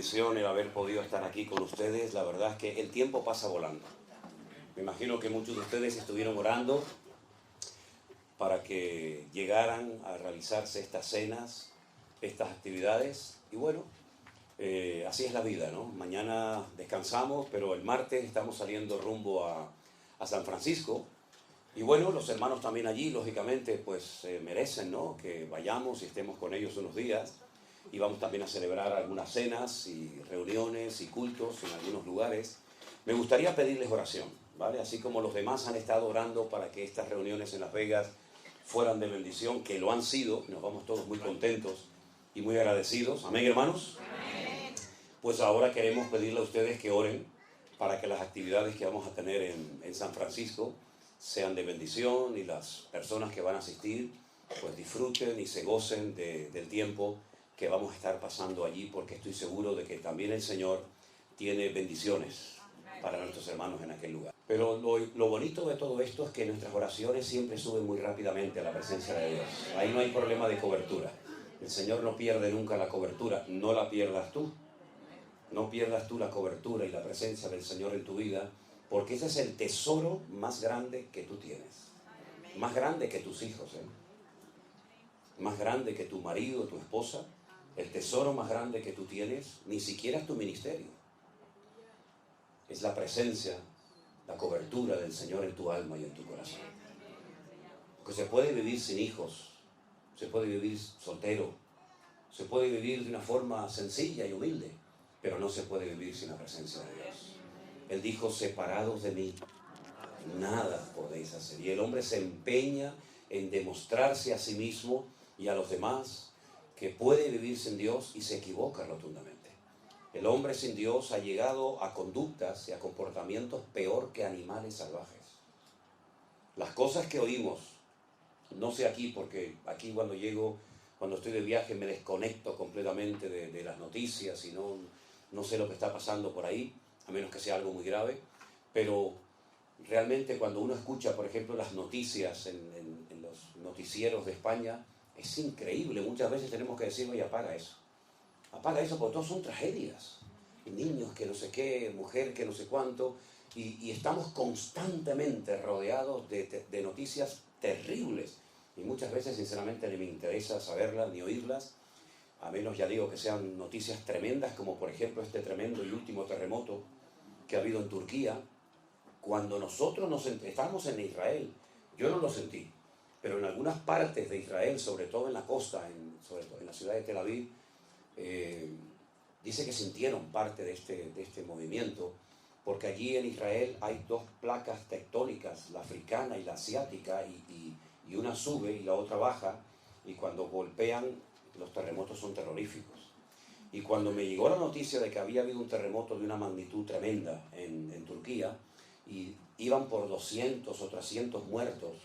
bendición el haber podido estar aquí con ustedes. La verdad es que el tiempo pasa volando. Me imagino que muchos de ustedes estuvieron orando para que llegaran a realizarse estas cenas, estas actividades. Y bueno, así es la vida, ¿no? Mañana descansamos, pero el martes estamos saliendo rumbo a San Francisco. Y bueno, los hermanos también allí, lógicamente, pues merecen, ¿no?, que vayamos y estemos con ellos unos días. Y vamos también a celebrar algunas cenas y reuniones y cultos en algunos lugares. Me gustaría pedirles oración, ¿vale? Así como los demás han estado orando para que estas reuniones en Las Vegas fueran de bendición, que lo han sido, nos vamos todos muy contentos y muy agradecidos. ¿Amén, hermanos? Amén. Pues ahora queremos pedirle a ustedes que oren para que las actividades que vamos a tener en San Francisco sean de bendición y las personas que van a asistir pues disfruten y se gocen del tiempo que vamos a estar pasando allí, porque estoy seguro de que también el Señor tiene bendiciones para nuestros hermanos en aquel lugar. Pero lo bonito de todo esto es que nuestras oraciones siempre suben muy rápidamente a la presencia de Dios. Ahí no hay problema de cobertura. El Señor no pierde nunca la cobertura, no la pierdas tú. No pierdas tú la cobertura y la presencia del Señor en tu vida, porque ese es el tesoro más grande que tú tienes. Más grande que tus hijos, más grande que tu marido, tu esposa. El tesoro más grande que tú tienes, ni siquiera es tu ministerio. Es la presencia, la cobertura del Señor en tu alma y en tu corazón. Porque se puede vivir sin hijos, se puede vivir soltero, se puede vivir de una forma sencilla y humilde, pero no se puede vivir sin la presencia de Dios. Él dijo, separados de mí, nada podéis hacer. Y el hombre se empeña en demostrarse a sí mismo y a los demás que puede vivir sin Dios y se equivoca rotundamente. El hombre sin Dios ha llegado a conductas y a comportamientos peor que animales salvajes. Las cosas que oímos, no sé aquí, porque aquí cuando llego, cuando estoy de viaje me desconecto completamente de las noticias y no sé lo que está pasando por ahí, a menos que sea algo muy grave, pero realmente cuando uno escucha, por ejemplo, las noticias en los noticieros de España, es increíble. Muchas veces tenemos que decir, oye, apaga eso, porque todos son tragedias. Niños que no sé qué, mujer que no sé cuánto, y estamos constantemente rodeados de noticias terribles. Y muchas veces, sinceramente, ni me interesa saberlas ni oírlas, a menos, ya digo, que sean noticias tremendas, como por ejemplo este tremendo y último terremoto que ha habido en Turquía. Cuando nosotros estábamos en Israel, yo no lo sentí, pero en algunas partes de Israel, sobre todo en la costa, sobre todo en la ciudad de Tel Aviv, dice que sintieron parte de este movimiento, porque allí en Israel hay dos placas tectónicas, la africana y la asiática, y una sube y la otra baja, y cuando golpean, los terremotos son terroríficos. Y cuando me llegó la noticia de que había habido un terremoto de una magnitud tremenda en Turquía, y iban por 200 o 300 muertos,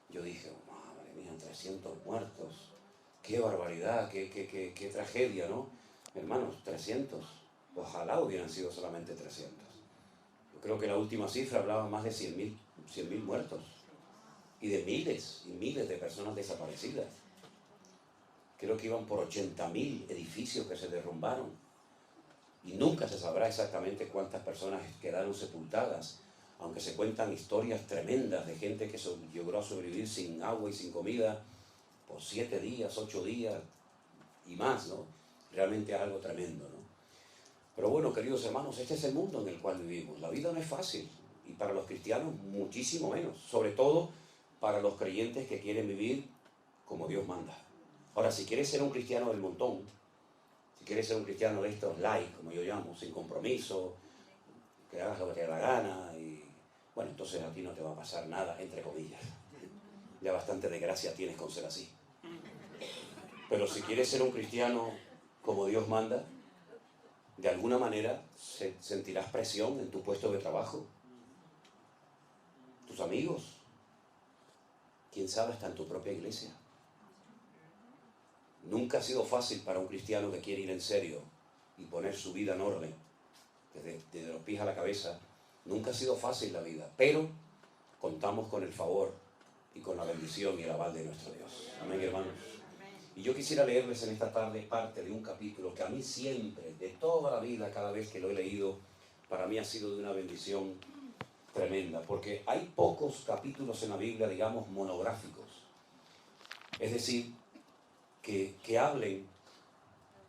yo dije, oh, madre mía, 300 muertos, qué barbaridad, qué tragedia, ¿no? Hermanos, 300, ojalá hubieran sido solamente 300. Yo creo que la última cifra hablaba más de 100.000 muertos, y de miles y miles de personas desaparecidas. Creo que iban por 80.000 edificios que se derrumbaron, y nunca se sabrá exactamente cuántas personas quedaron sepultadas, aunque se cuentan historias tremendas de gente que logró sobrevivir sin agua y sin comida por 7 días, 8 días y más, ¿no? Realmente es algo tremendo, ¿no? Pero bueno, queridos hermanos, este es el mundo en el cual vivimos. La vida no es fácil, y para los cristianos muchísimo menos, sobre todo para los creyentes que quieren vivir como Dios manda. Ahora, si quieres ser un cristiano del montón, si quieres ser un cristiano de estos light, como yo llamo, sin compromiso, que hagas lo que te dé la gana, y bueno, entonces a ti no te va a pasar nada, entre comillas. Ya bastante desgracia tienes con ser así. Pero si quieres ser un cristiano como Dios manda, de alguna manera sentirás presión en tu puesto de trabajo. Tus amigos, quién sabe, hasta en tu propia iglesia. Nunca ha sido fácil para un cristiano que quiere ir en serio y poner su vida en orden, desde los pies a la cabeza. Nunca ha sido fácil la vida, pero contamos con el favor y con la bendición y el aval de nuestro Dios. Amén, hermanos. Y yo quisiera leerles en esta tarde parte de un capítulo que a mí siempre, de toda la vida, cada vez que lo he leído, para mí ha sido de una bendición tremenda, porque hay pocos capítulos en la Biblia, digamos, monográficos. Es decir, que hablen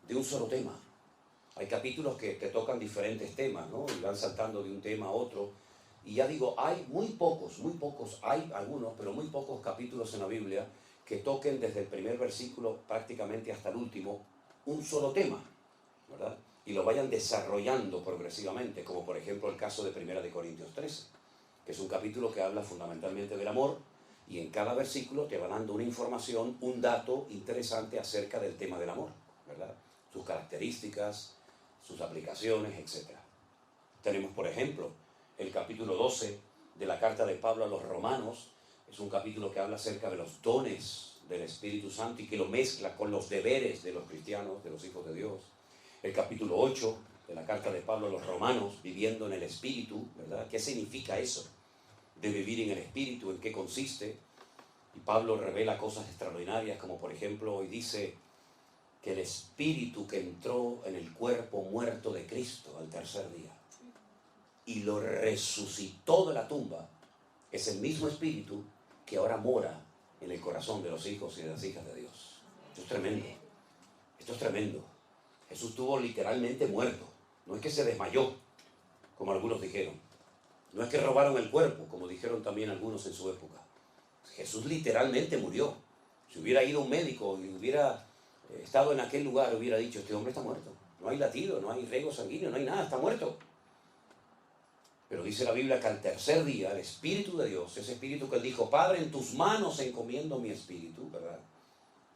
de un solo tema. Hay capítulos que tocan diferentes temas, ¿no? Y van saltando de un tema a otro. Y ya digo, hay muy pocos, hay algunos, pero muy pocos capítulos en la Biblia que toquen desde el primer versículo prácticamente hasta el último un solo tema, ¿verdad? Y lo vayan desarrollando progresivamente, como por ejemplo el caso de 1 de Corintios 13, que es un capítulo que habla fundamentalmente del amor, y en cada versículo te va dando una información, un dato interesante acerca del tema del amor, ¿verdad? Sus características, sus aplicaciones, etc. Tenemos, por ejemplo, el capítulo 12 de la carta de Pablo a los Romanos. Es un capítulo que habla acerca de los dones del Espíritu Santo y que lo mezcla con los deberes de los cristianos, de los hijos de Dios. El capítulo 8 de la carta de Pablo a los Romanos, viviendo en el Espíritu, ¿verdad? ¿Qué significa eso de vivir en el Espíritu? ¿En qué consiste? Y Pablo revela cosas extraordinarias, como por ejemplo hoy dice que el Espíritu que entró en el cuerpo muerto de Cristo al tercer día y lo resucitó de la tumba, es el mismo Espíritu que ahora mora en el corazón de los hijos y de las hijas de Dios. Esto es tremendo. Esto es tremendo. Jesús estuvo literalmente muerto. No es que se desmayó, como algunos dijeron. No es que robaron el cuerpo, como dijeron también algunos en su época. Jesús literalmente murió. Si hubiera ido un médico y hubiera estado en aquel lugar, hubiera dicho, este hombre está muerto. No hay latido, no hay riego sanguíneo, no hay nada, está muerto. Pero dice la Biblia que al tercer día el Espíritu de Dios, ese Espíritu que él dijo, Padre, en tus manos encomiendo mi espíritu, ¿verdad?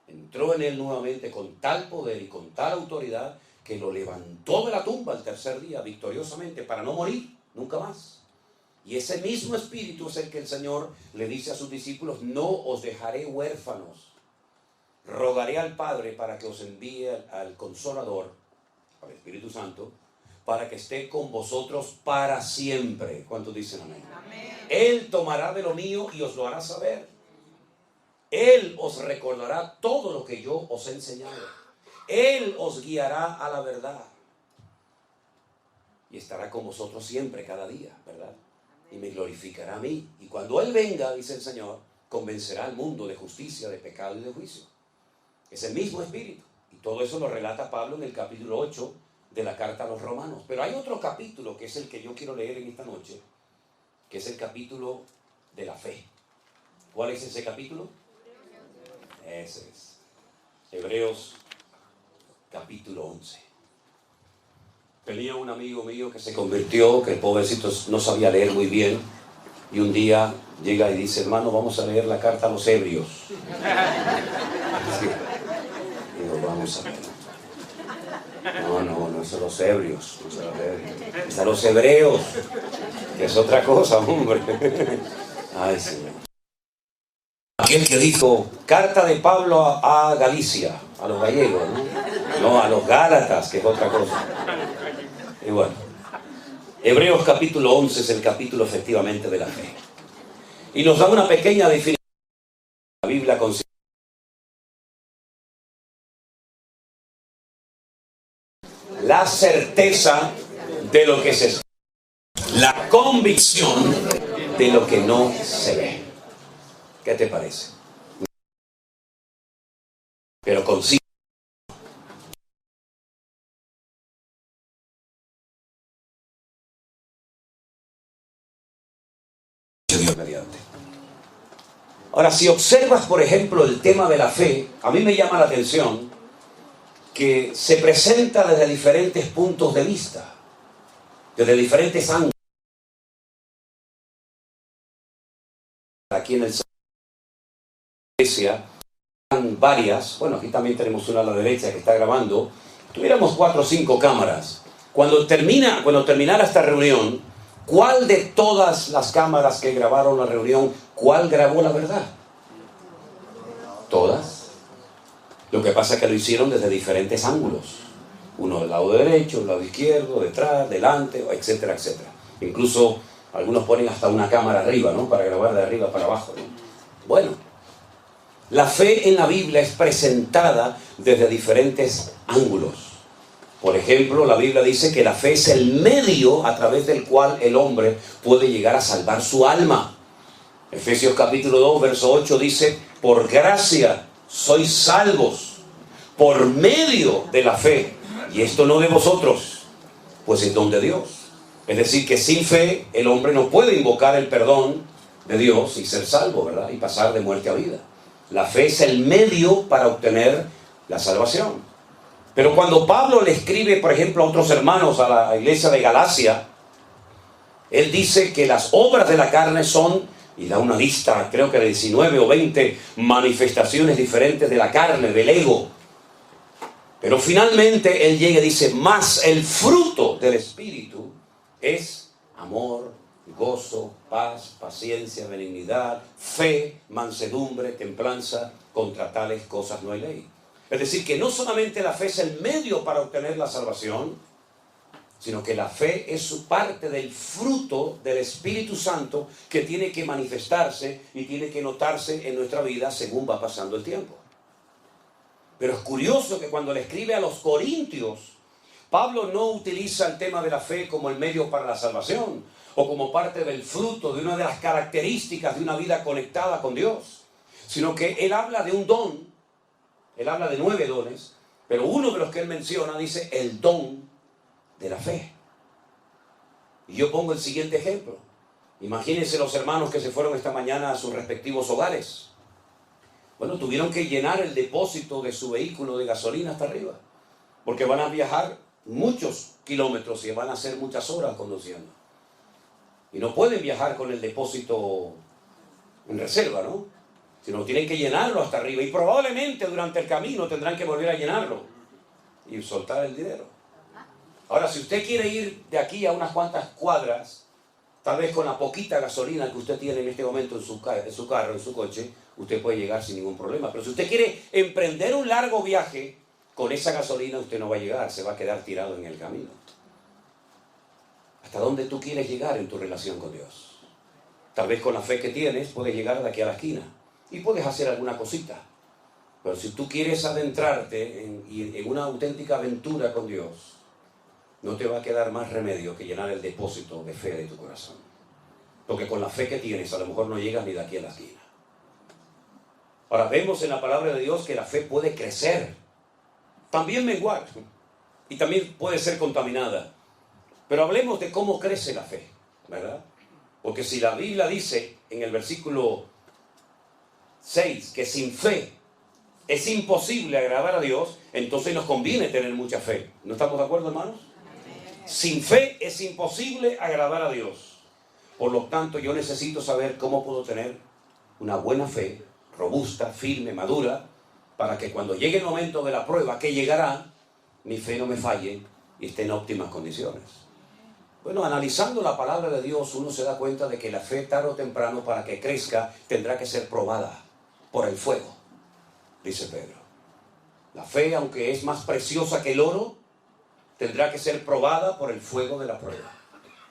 Entró en él nuevamente con tal poder y con tal autoridad que lo levantó de la tumba al tercer día victoriosamente para no morir nunca más. Y ese mismo Espíritu es el que el Señor le dice a sus discípulos, no os dejaré huérfanos, rogaré al Padre para que os envíe al Consolador, al Espíritu Santo, para que esté con vosotros para siempre. ¿Cuántos dicen amén? Amén. Él tomará de lo mío y os lo hará saber. Él os recordará todo lo que yo os he enseñado. Él os guiará a la verdad. Y estará con vosotros siempre, cada día, ¿verdad? Y me glorificará a mí. Y cuando Él venga, dice el Señor, convencerá al mundo de justicia, de pecado y de juicio. Es el mismo Espíritu. Y todo eso lo relata Pablo en el capítulo 8 de la carta a los Romanos. Pero hay otro capítulo que es el que yo quiero leer en esta noche, que es el capítulo de la fe. ¿Cuál es ese capítulo? Ese es. Hebreos capítulo 11. Tenía un amigo mío que se convirtió, que el pobrecito no sabía leer muy bien, y un día llega y dice, hermano, vamos a leer la carta a los Hebreos. Sí. Digo, vamos a ver. No son los Hebreos, no son los Hebreos. Están los Hebreos, que es otra cosa, hombre. Ay, Señor. Aquel que dijo, carta de Pablo a Galicia, a los gallegos, ¿no? No, a los Gálatas, que es otra cosa. Y bueno, Hebreos capítulo 11 es el capítulo efectivamente de la fe. Y nos da una pequeña definición. La Biblia considera la certeza de lo que se espera, la convicción de lo que no se ve. ¿Qué te parece? Pero consigue Dios mediante. Ahora, si observas, por ejemplo, el tema de la fe, a mí me llama la atención que se presenta desde diferentes puntos de vista, desde diferentes ángulos. Aquí en el iglesia hay varias, bueno, aquí también tenemos una a la derecha que está grabando. Tuviéramos 4 o 5 cámaras. Cuando terminara esta reunión, ¿cuál de todas las cámaras que grabaron la reunión, cuál grabó la verdad? Todas. Lo que pasa es que lo hicieron desde diferentes ángulos. Uno del lado derecho, del lado izquierdo, detrás, delante, etcétera, etcétera. Incluso algunos ponen hasta una cámara arriba, ¿no? Para grabar de arriba para abajo, ¿no? Bueno, La fe en la Biblia es presentada desde diferentes ángulos. Por ejemplo, la Biblia dice que la fe es el medio a través del cual el hombre puede llegar a salvar su alma. Efesios capítulo 2, verso 8 dice: por gracia sois salvos por medio de la fe. Y esto no de vosotros, pues es don de Dios. Es decir, que sin fe el hombre no puede invocar el perdón de Dios y ser salvo, ¿verdad? Y pasar de muerte a vida. La fe es el medio para obtener la salvación. Pero cuando Pablo le escribe, por ejemplo, a otros hermanos, a la iglesia de Galacia, él dice que las obras de la carne son, y da una lista, creo que de 19 o 20 manifestaciones diferentes de la carne, del ego. Pero finalmente él llega y dice: más el fruto del Espíritu es amor, gozo, paz, paciencia, benignidad, fe, mansedumbre, templanza. Contra tales cosas no hay ley. Es decir, que no solamente la fe es el medio para obtener la salvación, sino que la fe es parte del fruto del Espíritu Santo que tiene que manifestarse y tiene que notarse en nuestra vida según va pasando el tiempo. Pero es curioso que cuando le escribe a los Corintios, Pablo no utiliza el tema de la fe como el medio para la salvación o como parte del fruto de una de las características de una vida conectada con Dios, sino que él habla de un don. Él habla de 9 dones, pero uno de los que él menciona dice el don de la fe. Y yo pongo el siguiente ejemplo. Imagínense los hermanos que se fueron esta mañana a sus respectivos hogares. Bueno, tuvieron que llenar el depósito de su vehículo de gasolina hasta arriba, porque van a viajar muchos kilómetros y van a hacer muchas horas conduciendo. Y no pueden viajar con el depósito en reserva, ¿no? Sino tienen que llenarlo hasta arriba. Y probablemente durante el camino tendrán que volver a llenarlo y soltar el dinero. Ahora, si usted quiere ir de aquí a unas cuantas cuadras, tal vez con la poquita gasolina que usted tiene en este momento en su carro, en su coche, usted puede llegar sin ningún problema. Pero si usted quiere emprender un largo viaje, con esa gasolina usted no va a llegar, se va a quedar tirado en el camino. ¿Hasta dónde tú quieres llegar en tu relación con Dios? Tal vez con la fe que tienes puedes llegar de aquí a la esquina y puedes hacer alguna cosita. Pero si tú quieres adentrarte en una auténtica aventura con Dios, no te va a quedar más remedio que llenar el depósito de fe de tu corazón. Porque con la fe que tienes a lo mejor no llegas ni de aquí a la esquina. Ahora vemos en la palabra de Dios que la fe puede crecer, también menguar, y también puede ser contaminada. Pero hablemos de cómo crece la fe, ¿verdad? Porque si la Biblia dice en el versículo 6 que sin fe es imposible agradar a Dios, entonces nos conviene tener mucha fe. ¿No estamos de acuerdo, hermanos? Sin fe es imposible agradar a Dios. Por lo tanto, yo necesito saber cómo puedo tener una buena fe, robusta, firme, madura, para que cuando llegue el momento de la prueba, que llegará, mi fe no me falle y esté en óptimas condiciones. Bueno, analizando la palabra de Dios, uno se da cuenta de que la fe, tarde o temprano, para que crezca, tendrá que ser probada por el fuego, dice Pedro. La fe, aunque es más preciosa que el oro, tendrá que ser probada por el fuego de la prueba.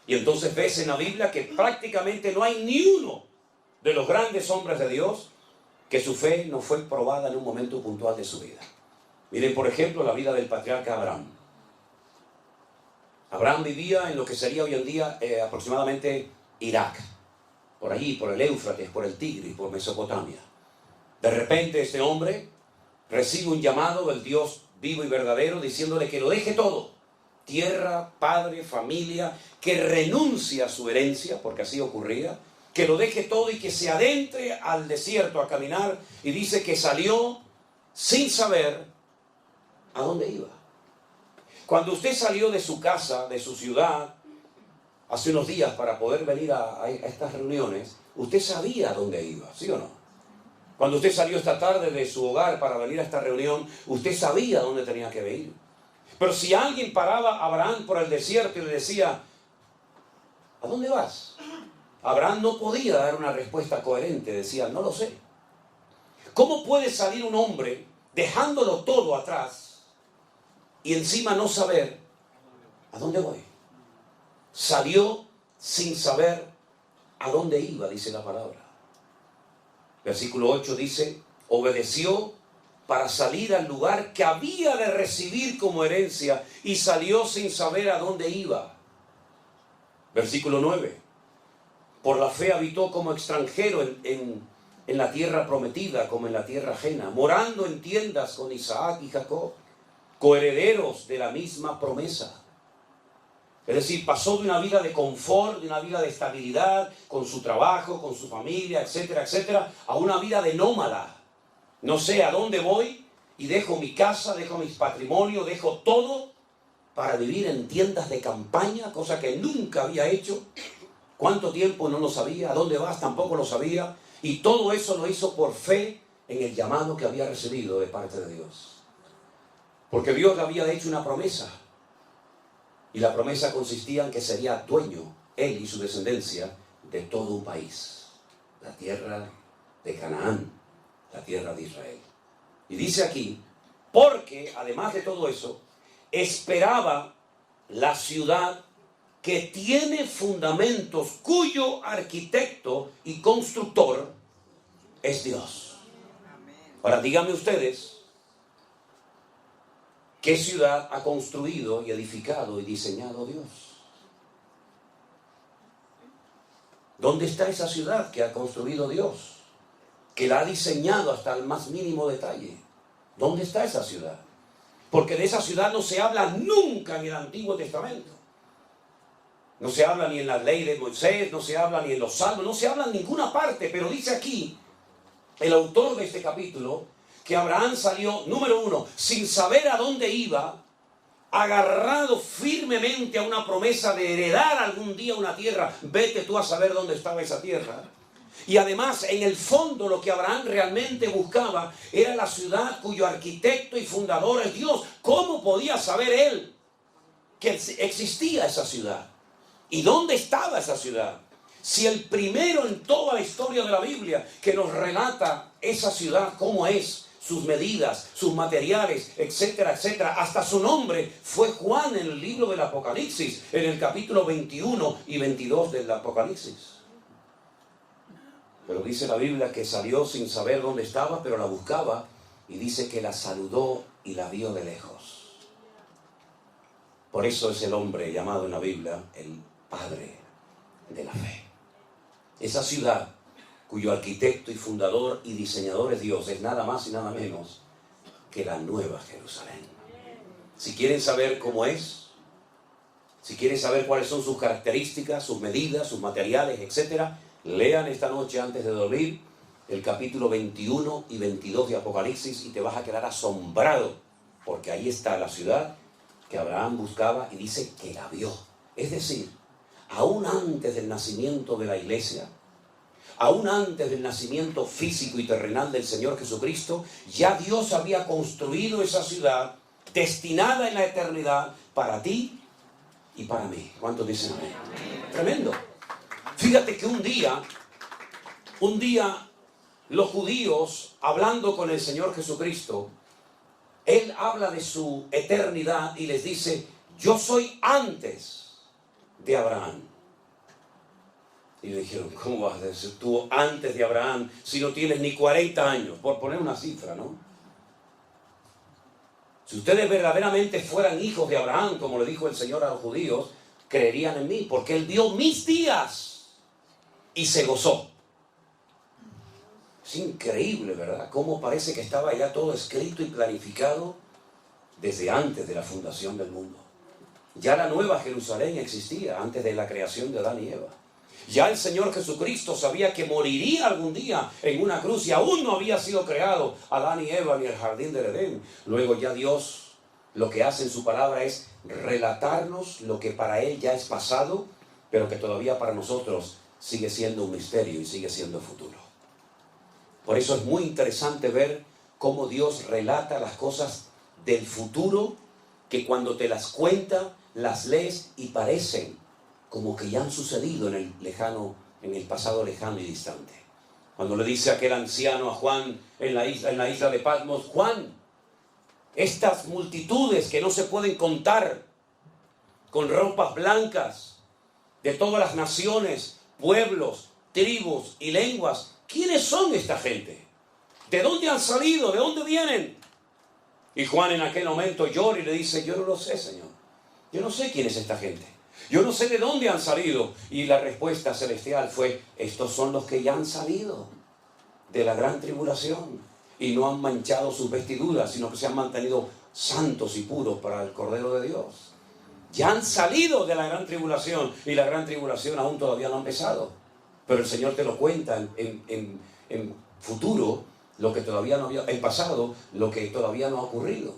Y entonces ves en la Biblia que prácticamente no hay ni uno de los grandes hombres de Dios que su fe no fue probada en un momento puntual de su vida. Miren, por ejemplo, la vida del patriarca Abraham. Abraham vivía en lo que sería hoy en día aproximadamente Irak, por allí, por el Éufrates, por el Tigris, por Mesopotamia. De repente este hombre recibe un llamado del Dios vivo y verdadero diciéndole que lo deje todo, tierra, padre, familia, que renuncie a su herencia, porque así ocurría, que lo deje todo y que se adentre al desierto a caminar, y dice que salió sin saber a dónde iba. Cuando usted salió de su casa, de su ciudad, hace unos días para poder venir a estas reuniones, usted sabía a dónde iba, ¿sí o no? Cuando usted salió esta tarde de su hogar para venir a esta reunión, usted sabía a dónde tenía que venir. Pero si alguien paraba a Abraham por el desierto y le decía, ¿a dónde vas? Abraham no podía dar una respuesta coherente, decía, no lo sé. ¿Cómo puede salir un hombre dejándolo todo atrás y encima no saber a dónde voy? Salió sin saber a dónde iba, dice la palabra. Versículo 8 dice, obedeció para salir al lugar que había de recibir como herencia y salió sin saber a dónde iba. Versículo 9. Por la fe habitó como extranjero en la tierra prometida, como en la tierra ajena, morando en tiendas con Isaac y Jacob, coherederos de la misma promesa. Es decir, pasó de una vida de confort, de una vida de estabilidad, con su trabajo, con su familia, etcétera, etcétera, a una vida de nómada. No sé a dónde voy y dejo mi casa, dejo mis patrimonios, dejo todo para vivir en tiendas de campaña, cosa que nunca había hecho. ¿Cuánto tiempo? No lo sabía. ¿A dónde vas? Tampoco lo sabía. Y todo eso lo hizo por fe en el llamado que había recibido de parte de Dios. Porque Dios le había hecho una promesa. Y la promesa consistía en que sería dueño, él y su descendencia, de todo un país. La tierra de Canaán, la tierra de Israel. Y dice aquí, porque además de todo eso, esperaba la ciudad que tiene fundamentos, cuyo arquitecto y constructor es Dios. Ahora díganme ustedes, ¿qué ciudad ha construido y edificado y diseñado Dios? ¿Dónde está esa ciudad que ha construido Dios? Que la ha diseñado hasta el más mínimo detalle. ¿Dónde está esa ciudad? Porque de esa ciudad no se habla nunca en el Antiguo Testamento. No se habla ni en la ley de Moisés, no se habla ni en los salmos, no se habla en ninguna parte, pero dice aquí el autor de este capítulo que Abraham salió, número 1, sin saber a dónde iba, agarrado firmemente a una promesa de heredar algún día una tierra. Vete tú a saber dónde estaba esa tierra. Y además, en el fondo, lo que Abraham realmente buscaba era la ciudad cuyo arquitecto y fundador es Dios. ¿Cómo podía saber él que existía esa ciudad? ¿Y dónde estaba esa ciudad? Si el primero en toda la historia de la Biblia que nos relata esa ciudad, cómo es, sus medidas, sus materiales, etcétera, etcétera, hasta su nombre, fue Juan en el libro del Apocalipsis, en el capítulo 21 y 22 del Apocalipsis. Pero dice la Biblia que salió sin saber dónde estaba, pero la buscaba, y dice que la saludó y la vio de lejos. Por eso es el hombre llamado en la Biblia el padre de la fe. Esa ciudad cuyo arquitecto y fundador y diseñador es Dios, es nada más y nada menos que la Nueva Jerusalén. Si quieren saber cómo es, si quieren saber cuáles son sus características, sus medidas, sus materiales, etcétera, lean esta noche antes de dormir el capítulo 21 y 22 de Apocalipsis y te vas a quedar asombrado, porque ahí está la ciudad que Abraham buscaba y dice que la vio. Es decir, aún antes del nacimiento de la iglesia, aún antes del nacimiento físico y terrenal del Señor Jesucristo, ya Dios había construido esa ciudad destinada en la eternidad para ti y para mí. ¿Cuántos dicen amén? Tremendo. Fíjate que un día los judíos, hablando con el Señor Jesucristo, Él habla de su eternidad y les dice, yo soy antes de Abraham. Y le dijeron, ¿cómo vas a decir tú antes de Abraham si no tienes ni 40 años? Por poner una cifra, ¿no? Si ustedes verdaderamente fueran hijos de Abraham, como le dijo el Señor a los judíos, creerían en mí, porque Él vio mis días y se gozó. Es increíble, ¿verdad? Cómo parece que estaba ya todo escrito y planificado desde antes de la fundación del mundo. Ya la Nueva Jerusalén existía antes de la creación de Adán y Eva. Ya el Señor Jesucristo sabía que moriría algún día en una cruz y aún no había sido creado Adán y Eva ni el jardín del Edén. Luego ya Dios lo que hace en su palabra es relatarnos lo que para Él ya es pasado, pero que todavía para nosotros sigue siendo un misterio y sigue siendo futuro. Por eso es muy interesante ver cómo Dios relata las cosas del futuro, que cuando te las cuenta, las lees y parecen como que ya han sucedido en el pasado lejano y distante. Cuando le dice aquel anciano a Juan en la isla de Patmos, Juan, estas multitudes que no se pueden contar, con ropas blancas, de todas las naciones, pueblos, tribus y lenguas, ¿quiénes son esta gente? ¿De dónde han salido? ¿De dónde vienen? Y Juan en aquel momento llora y le dice, yo no lo sé, Señor. Yo no sé quién es esta gente. Yo no sé de dónde han salido. Y la respuesta celestial fue, estos son los que ya han salido de la gran tribulación y no han manchado sus vestiduras, sino que se han mantenido santos y puros para el Cordero de Dios. Ya han salido de la gran tribulación y la gran tribulación aún todavía no ha empezado. Pero el Señor te lo cuenta en futuro, lo que todavía no había, en pasado, lo que todavía no ha ocurrido.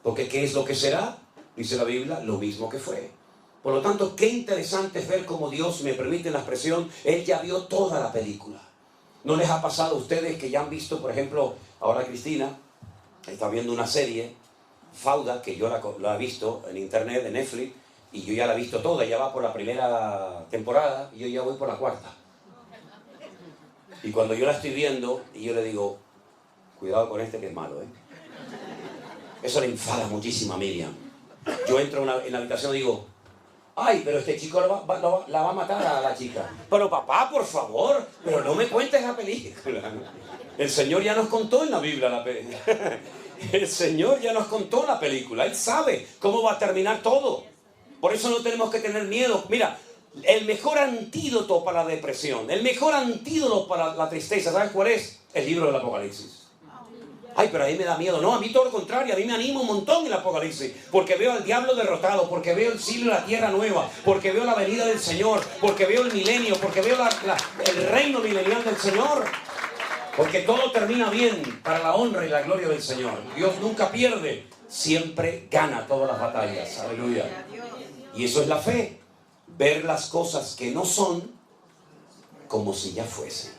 Porque ¿qué es lo que será? Dice la Biblia, lo mismo que fue. Por lo tanto, qué interesante es ver cómo Dios, me permite la expresión, Él ya vio toda la película. ¿No les ha pasado a ustedes que ya han visto, por ejemplo, ahora Cristina está viendo una serie, Fauda, que yo la he visto en internet, en Netflix, y yo ya la he visto toda, ya va por la primera temporada y yo ya voy por la cuarta. Y cuando yo la estoy viendo, y yo le digo, cuidado con este que es malo, ¿eh? Eso le enfada muchísimo a Miriam. Yo entro en la habitación y digo, ay, pero este chico la va a matar a la chica. Pero papá, por favor, pero no me cuentes la película. El Señor ya nos contó en la Biblia El Señor ya nos contó la película. Él sabe cómo va a terminar todo. Por eso no tenemos que tener miedo. Mira, el mejor antídoto para la depresión, el mejor antídoto para la tristeza, ¿sabes cuál es? El libro del Apocalipsis. Ay, pero a mí me da miedo. No, a mí todo lo contrario, a mí me anima un montón el Apocalipsis, porque veo al diablo derrotado, porque veo el cielo y la tierra nueva, porque veo la venida del Señor, porque veo el milenio, porque veo el reino milenial del Señor, porque todo termina bien para la honra y la gloria del Señor. Dios nunca pierde, siempre gana todas las batallas. Aleluya. Y eso es la fe, ver las cosas que no son como si ya fuesen.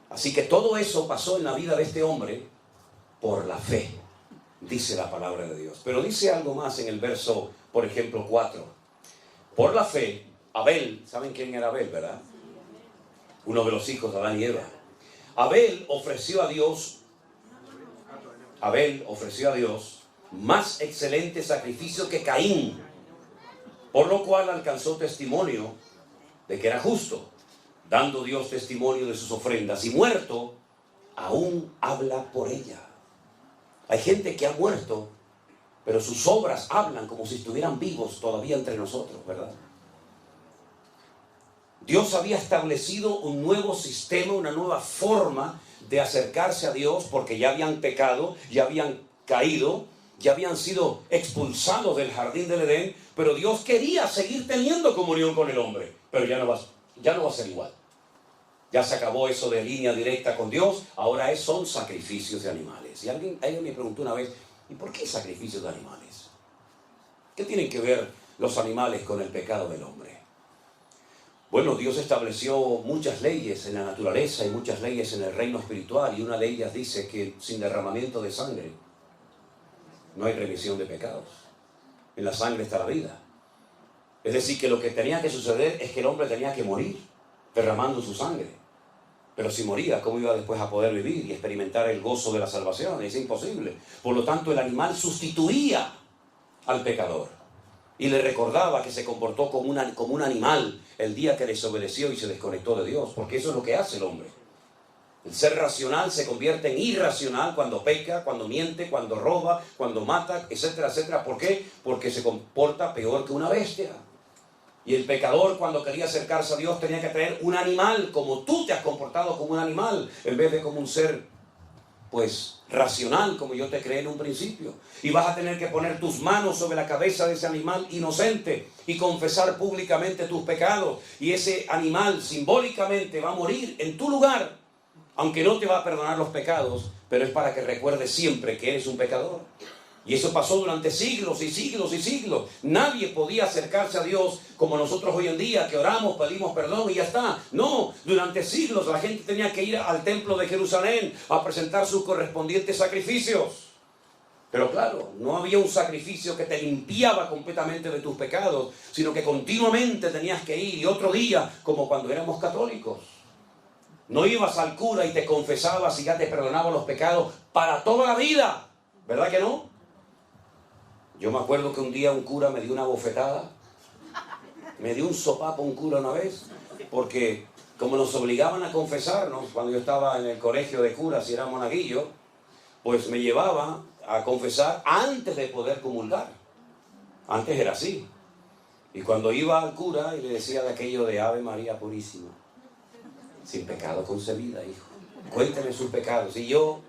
Así que todo eso pasó en la vida de este hombre por la fe, dice la palabra de Dios. Pero dice algo más en el verso, por ejemplo, 4. Por la fe, Abel, ¿saben quién era Abel, verdad? Uno de los hijos de Adán y Eva. Abel ofreció a Dios más excelente sacrificio que Caín, por lo cual alcanzó testimonio de que era justo, dando Dios testimonio de sus ofrendas, y muerto, aún habla por ella. Hay gente que ha muerto, pero sus obras hablan como si estuvieran vivos todavía entre nosotros, ¿verdad? Dios había establecido un nuevo sistema, una nueva forma de acercarse a Dios, porque ya habían pecado, ya habían caído, ya habían sido expulsados del jardín del Edén, pero Dios quería seguir teniendo comunión con el hombre, pero ya no va a ser igual. Ya se acabó eso de línea directa con Dios, ahora son sacrificios de animales. Y alguien me preguntó una vez, ¿y por qué sacrificios de animales? ¿Qué tienen que ver los animales con el pecado del hombre? Bueno, Dios estableció muchas leyes en la naturaleza y muchas leyes en el reino espiritual, y una de ellas dice que sin derramamiento de sangre no hay remisión de pecados. En la sangre está la vida. Es decir, que lo que tenía que suceder es que el hombre tenía que morir derramando su sangre. Pero si moría, ¿cómo iba después a poder vivir y experimentar el gozo de la salvación? Es imposible. Por lo tanto, el animal sustituía al pecador y le recordaba que se comportó como un animal el día que desobedeció y se desconectó de Dios, porque eso es lo que hace el hombre. El ser racional se convierte en irracional cuando peca, cuando miente, cuando roba, cuando mata, etcétera, etcétera. ¿Por qué? Porque se comporta peor que una bestia. Y el pecador, cuando quería acercarse a Dios, tenía que traer un animal, como tú te has comportado como un animal, en vez de como un ser, pues, racional, como yo te creé en un principio. Y vas a tener que poner tus manos sobre la cabeza de ese animal inocente y confesar públicamente tus pecados. Y ese animal simbólicamente va a morir en tu lugar, aunque no te va a perdonar los pecados, pero es para que recuerdes siempre que eres un pecador. Y eso pasó durante siglos y siglos y siglos. Nadie podía acercarse a Dios como nosotros hoy en día, que oramos, pedimos perdón y ya está. No, durante siglos la gente tenía que ir al templo de Jerusalén a presentar sus correspondientes sacrificios. Pero claro, no había un sacrificio que te limpiaba completamente de tus pecados, sino que continuamente tenías que ir, y otro día, como cuando éramos católicos. No ibas al cura y te confesabas y ya te perdonaba los pecados para toda la vida. ¿Verdad que no? Yo me acuerdo que un día un cura me dio una bofetada, me dio un sopapo un cura una vez, porque como nos obligaban a confesarnos cuando yo estaba en el colegio de curas y era monaguillo, pues me llevaba a confesar antes de poder comulgar. Antes era así. Y cuando iba al cura y le decía de aquello de Ave María Purísima, sin pecado concebida, hijo, cuénteme sus pecados. Y yo,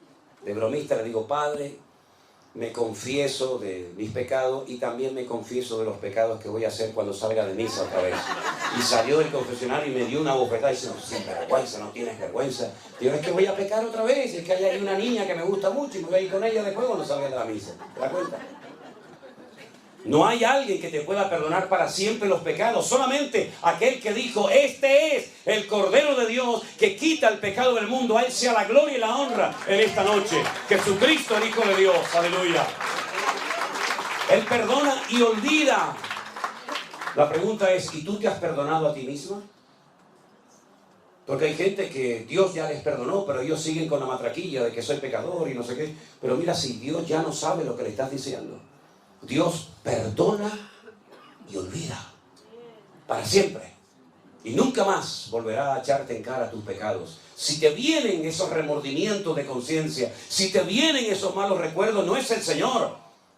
de bromista, le digo, Padre, me confieso de mis pecados y también me confieso de los pecados que voy a hacer cuando salga de misa otra vez. Y salió del confesionario y me dio una bofetada y dice, no, sin vergüenza, no tienes vergüenza. Digo, es que voy a pecar otra vez, es que hay una niña que me gusta mucho y me voy a ir con ella después cuando salga de la misa. ¿Te das cuenta? No hay alguien que te pueda perdonar para siempre los pecados, solamente aquel que dijo, este es el Cordero de Dios que quita el pecado del mundo. A Él sea la gloria y la honra en esta noche. Jesucristo, el Hijo de Dios, aleluya. Él perdona y olvida. La pregunta es, ¿y tú te has perdonado a ti misma? Porque hay gente que Dios ya les perdonó, pero ellos siguen con la matraquilla de que soy pecador y no sé qué. Pero mira, si Dios ya no sabe lo que le estás diciendo. Dios perdona y olvida para siempre. Y nunca más volverá a echarte en cara tus pecados. Si te vienen esos remordimientos de conciencia, si te vienen esos malos recuerdos, no es el Señor,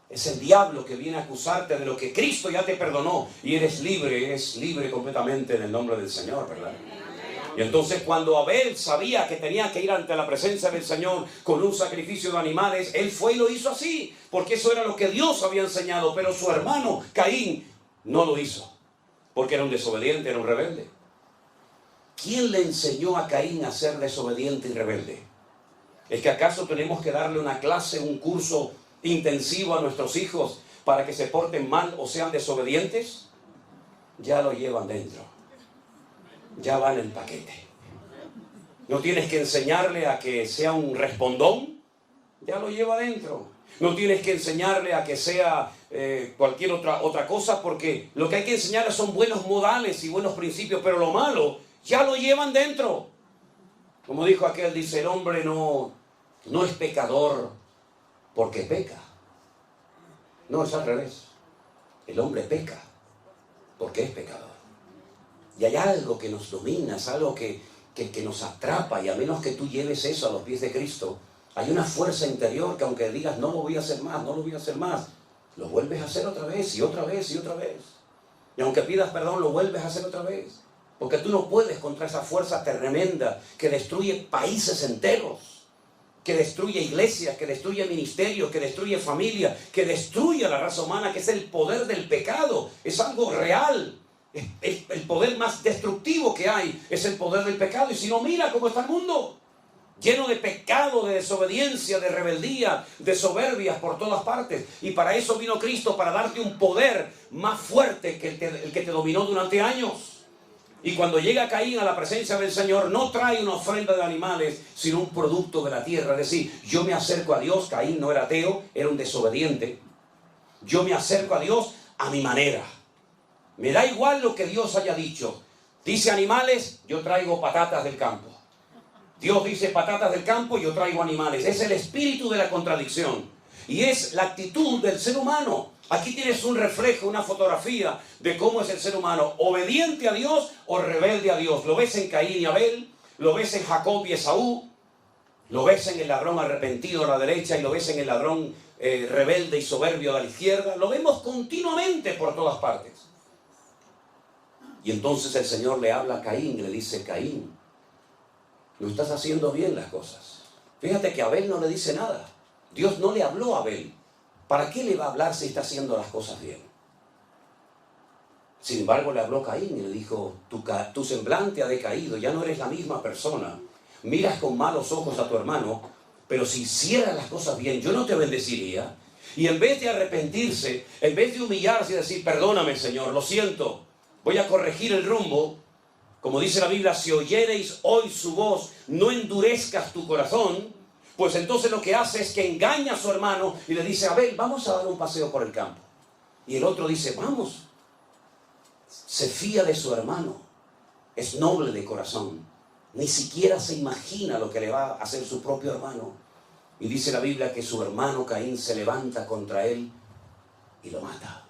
es el diablo que viene a acusarte de lo que Cristo ya te perdonó. Y eres libre completamente en el nombre del Señor, ¿verdad? Y entonces cuando Abel sabía que tenía que ir ante la presencia del Señor con un sacrificio de animales, él fue y lo hizo así, porque eso era lo que Dios había enseñado. Pero su hermano Caín no lo hizo, porque era un desobediente, era un rebelde. ¿Quién le enseñó a Caín a ser desobediente y rebelde? ¿Es que acaso tenemos que darle una clase, un curso intensivo a nuestros hijos para que se porten mal o sean desobedientes? Ya lo llevan dentro. Ya va en el paquete. No tienes que enseñarle a que sea un respondón, ya lo lleva adentro. No tienes que enseñarle a que sea cualquier otra cosa, porque lo que hay que enseñarle son buenos modales y buenos principios, pero lo malo ya lo llevan dentro. Como dijo aquel, dice, el hombre no es pecador porque peca. No, es al revés. El hombre peca porque es pecador. Y hay algo que nos domina, es algo que nos atrapa, y a menos que tú lleves eso a los pies de Cristo, hay una fuerza interior que aunque digas, no lo voy a hacer más, no lo voy a hacer más, lo vuelves a hacer otra vez y otra vez y otra vez. Y aunque pidas perdón, lo vuelves a hacer otra vez. Porque tú no puedes contra esa fuerza tremenda que destruye países enteros, que destruye iglesias, que destruye ministerios, que destruye familia, que destruye a la raza humana, que es el poder del pecado. Es algo real. El poder más destructivo que hay es el poder del pecado. Y si no, mira cómo está el mundo, lleno de pecado, de desobediencia, de rebeldía, de soberbias por todas partes. Y para eso vino Cristo, para darte un poder más fuerte que el que te dominó durante años. Y cuando llega Caín a la presencia del Señor, no trae una ofrenda de animales, sino un producto de la tierra. Es decir, yo me acerco a Dios. Caín no era ateo, era un desobediente. Yo me acerco a Dios a mi manera. Me da igual lo que Dios haya dicho. Dice animales, yo traigo patatas del campo. Dios dice patatas del campo, yo traigo animales. Es el espíritu de la contradicción. Y es la actitud del ser humano. Aquí tienes un reflejo, una fotografía de cómo es el ser humano. Obediente a Dios o rebelde a Dios. Lo ves en Caín y Abel, lo ves en Jacob y Esaú, lo ves en el ladrón arrepentido a la derecha y lo ves en el ladrón rebelde y soberbio a la izquierda. Lo vemos continuamente por todas partes. Y entonces el Señor le habla a Caín y le dice, Caín, no estás haciendo bien las cosas. Fíjate que Abel no le dice nada. Dios no le habló a Abel. ¿Para qué le va a hablar si está haciendo las cosas bien? Sin embargo, le habló Caín y le dijo, tu semblante ha decaído, ya no eres la misma persona. Miras con malos ojos a tu hermano, pero si hicieras las cosas bien, yo no te bendeciría. Y en vez de arrepentirse, en vez de humillarse y decir, perdóname, Señor, lo siento, voy a corregir el rumbo. Como dice la Biblia, si oyereis hoy su voz, no endurezcas tu corazón. Pues entonces lo que hace es que engaña a su hermano y le dice, Abel, vamos a dar un paseo por el campo. Y el otro dice, vamos. Se fía de su hermano. Es noble de corazón. Ni siquiera se imagina lo que le va a hacer su propio hermano. Y dice la Biblia que su hermano Caín se levanta contra él y lo mata.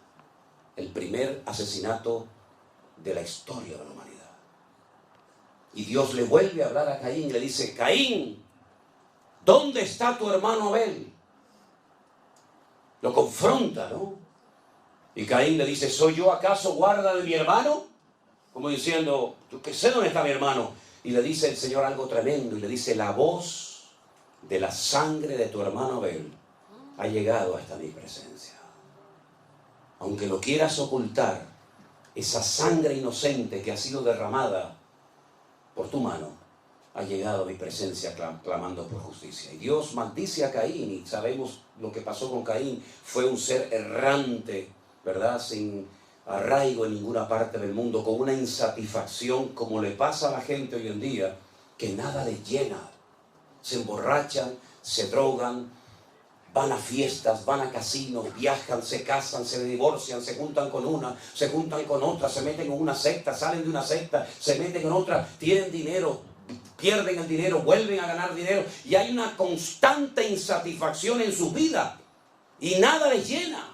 El primer asesinato de la historia de la humanidad. Y Dios le vuelve a hablar a Caín y le dice, Caín, ¿dónde está tu hermano Abel? Lo confronta, ¿no? Y Caín le dice, ¿soy yo acaso guarda de mi hermano? Como diciendo, yo qué sé dónde está mi hermano. Y le dice el Señor algo tremendo y le dice, la voz de la sangre de tu hermano Abel ha llegado hasta mi presencia. Aunque lo quieras ocultar, esa sangre inocente que ha sido derramada por tu mano ha llegado a mi presencia clamando por justicia. Y Dios maldice a Caín, y sabemos lo que pasó con Caín. Fue un ser errante, ¿verdad? Sin arraigo en ninguna parte del mundo, con una insatisfacción como le pasa a la gente hoy en día, que nada les llena. Se emborrachan, se drogan, van a fiestas, van a casinos, viajan, se casan, se divorcian, se juntan con una, se juntan con otra, se meten en una secta, salen de una secta, se meten en otra, tienen dinero, pierden el dinero, vuelven a ganar dinero, y hay una constante insatisfacción en su vida y nada les llena.